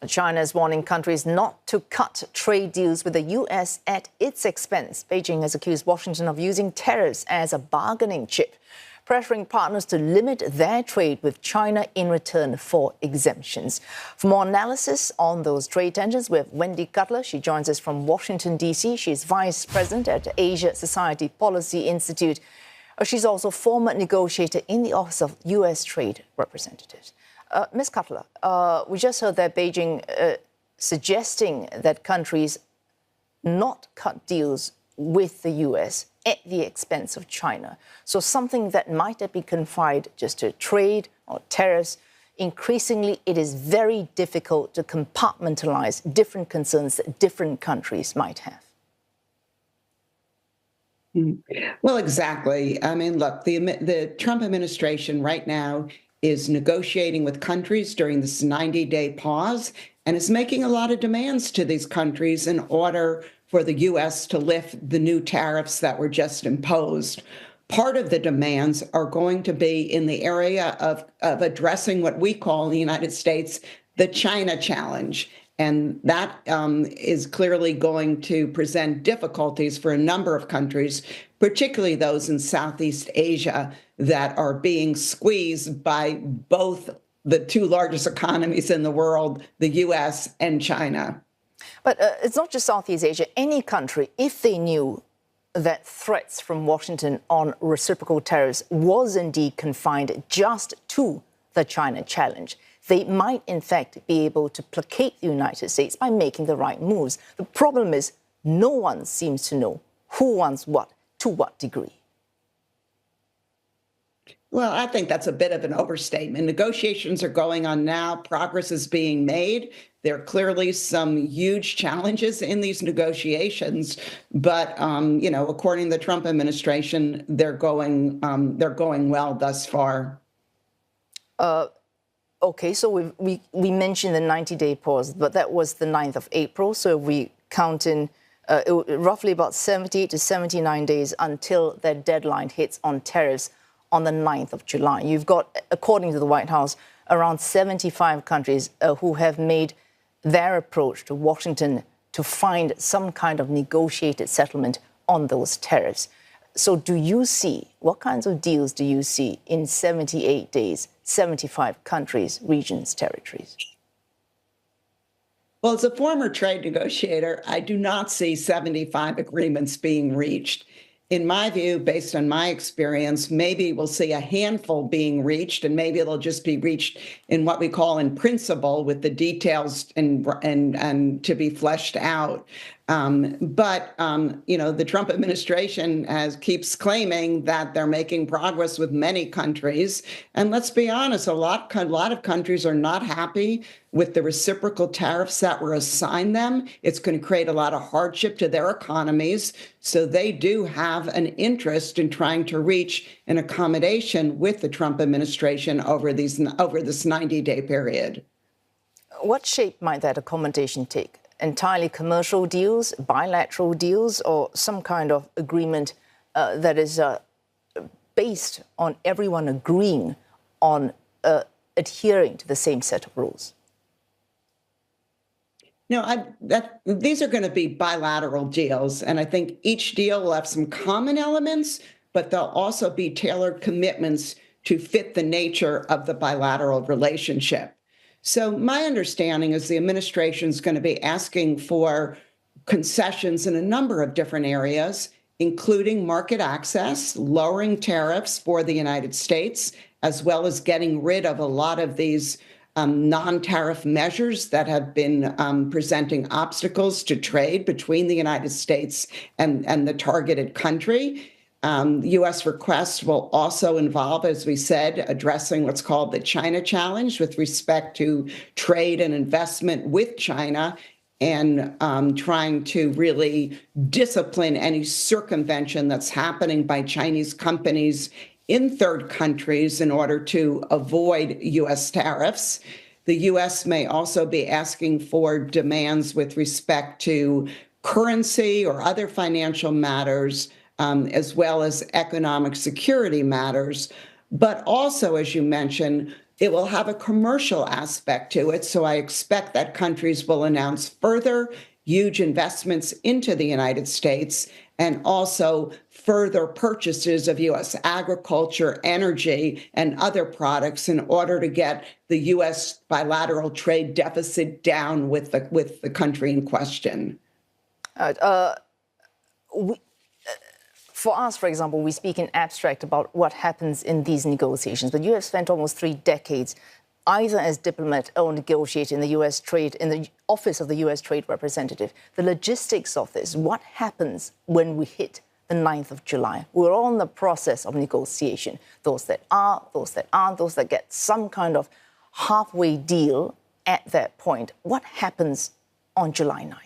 China is warning countries not to cut trade deals with the U.S. at its expense. Beijing has accused Washington of using tariffs as a bargaining chip, pressuring partners to limit their trade with China in return for exemptions. For more analysis on those trade tensions, we have Wendy Cutler. She joins us from Washington, D.C. She's vice president at Asia Society Policy Institute. She's also former negotiator in the Office of U.S. Trade Representatives. Ms. Cutler, we just heard that Beijing suggesting that countries not cut deals with the U.S. at the expense of China. So something that might have been confined just to trade or tariffs, increasingly it is very difficult to compartmentalize different concerns that different countries might have. Well, exactly. I mean, look, the Trump administration right now is negotiating with countries during this 90-day pause and is making a lot of demands to these countries in order for the U.S. to lift the new tariffs that were just imposed. Part of the demands are going to be in the area of addressing what we call in the United States the China challenge. And that is clearly going to present difficulties for a number of countries, particularly those in Southeast Asia that are being squeezed by both the two largest economies in the world, the U.S. and China. But it's not just Southeast Asia. Any country, if they knew that threats from Washington on reciprocal tariffs was indeed confined just to the China challenge, they might, in fact, be able to placate the United States by making the right moves. The problem is no one seems to know who wants what, to what degree. Well, I think that's a bit of an overstatement. Negotiations are going on now. Progress is being made. There are clearly some huge challenges in these negotiations, but according to the Trump administration, they're going well thus far. Okay, so we mentioned the 90-day pause, but that was the 9th of April. So we count in roughly about 70 to 79 days until that deadline hits on tariffs on the 9th of July. You've got, according to the White House, around 75 countries who have made their approach to Washington to find some kind of negotiated settlement on those tariffs. So do you see, what kinds of deals do you see in 78 days, 75 countries, regions, territories? Well, as a former trade negotiator, I do not see 75 agreements being reached. In my view, based on my experience, maybe we'll see a handful being reached, and maybe it'll just be reached in what we call in principle, with the details and to be fleshed out. The Trump administration keeps claiming that they're making progress with many countries. And let's be honest, a lot of countries are not happy with the reciprocal tariffs that were assigned them. It's going to create a lot of hardship to their economies. So they do have an interest in trying to reach an accommodation with the Trump administration over this 90-day period. What shape might that accommodation take? Entirely commercial deals, bilateral deals, or some kind of agreement that is based on everyone agreeing on adhering to the same set of rules? No, these are going to be bilateral deals, and I think each deal will have some common elements, but they'll also be tailored commitments to fit the nature of the bilateral relationship. So my understanding is the administration is going to be asking for concessions in a number of different areas, including market access, lowering tariffs for the United States, as well as getting rid of a lot of these non-tariff measures that have been presenting obstacles to trade between the United States and the targeted country. U.S. requests will also involve, as we said, addressing what's called the China challenge with respect to trade and investment with China, and trying to really discipline any circumvention that's happening by Chinese companies in third countries in order to avoid U.S. tariffs. The U.S. may also be asking for demands with respect to currency or other financial matters, as well as economic security matters. But also, as you mentioned, It will have a commercial aspect to it. So I expect that countries will announce further huge investments into the United States and also further purchases of U.S. agriculture, energy, and other products in order to get the U.S. bilateral trade deficit down with the country in question. For us, for example, we speak in abstract about what happens in these negotiations, but you have spent almost 3 decades either as diplomat or negotiator in the U.S. trade, in the office of the U.S. Trade Representative. The logistics of this, what happens when we hit the 9th of July? We're all in the process of negotiation. Those that are, those that aren't, those that get some kind of halfway deal at that point. What happens on July 9th?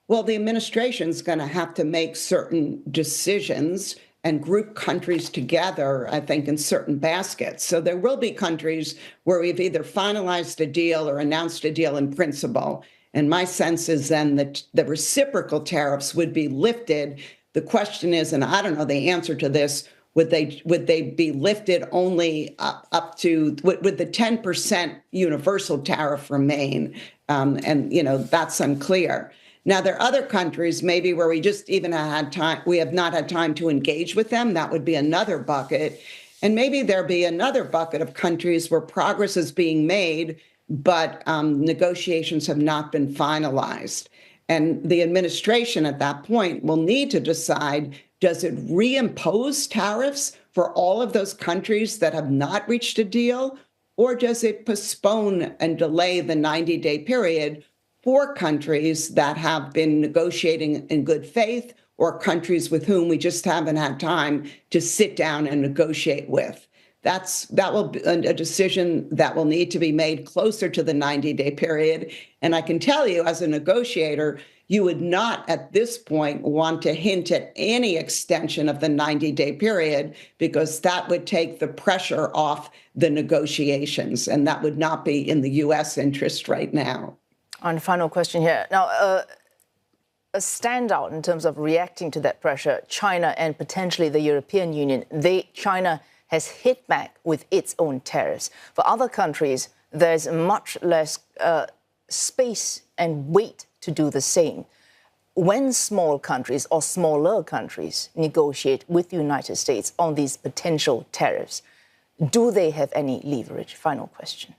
Well, the administration's going to have to make certain decisions and group countries together, I think, in certain baskets. So there will be countries where we've either finalized a deal or announced a deal in principle. And my sense is then that the reciprocal tariffs would be lifted. The question is, and I don't know the answer to this, would they be lifted only up to, would the 10% universal tariff remain? And, that's unclear. Now, there are other countries maybe where we just even we have not had time to engage with them. That would be another bucket. And maybe there'll be another bucket of countries where progress is being made, but negotiations have not been finalized. And the administration at that point will need to decide, does it reimpose tariffs for all of those countries that have not reached a deal, or does it postpone and delay the 90-day period for countries that have been negotiating in good faith or countries with whom we just haven't had time to sit down and negotiate with? That will be a decision that will need to be made closer to the 90-day period. And I can tell you, as a negotiator, you would not at this point want to hint at any extension of the 90-day period, because that would take the pressure off the negotiations, and that would not be in the U.S. interest right now. And final question here. Now, a standout in terms of reacting to that pressure, China and potentially the European Union. China has hit back with its own tariffs. For other countries, there's much less space and weight to do the same. When small countries or smaller countries negotiate with the United States on these potential tariffs, do they have any leverage? Final question.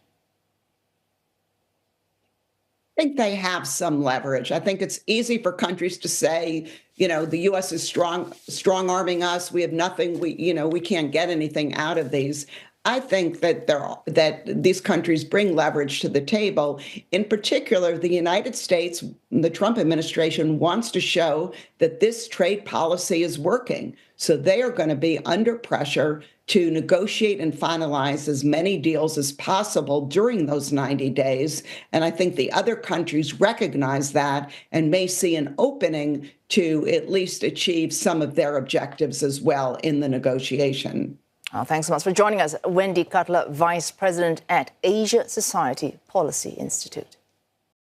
I think they have some leverage. I think it's easy for countries to say, the U.S. is strong arming us. We have nothing. We can't get anything out of these. I think that these countries bring leverage to the table. In particular, the United States, the Trump administration wants to show that this trade policy is working. So they are going to be under pressure to negotiate and finalize as many deals as possible during those 90 days. And I think the other countries recognize that and may see an opening to at least achieve some of their objectives as well in the negotiation. Thanks so much for joining us. Wendy Cutler, Vice President at Asia Society Policy Institute.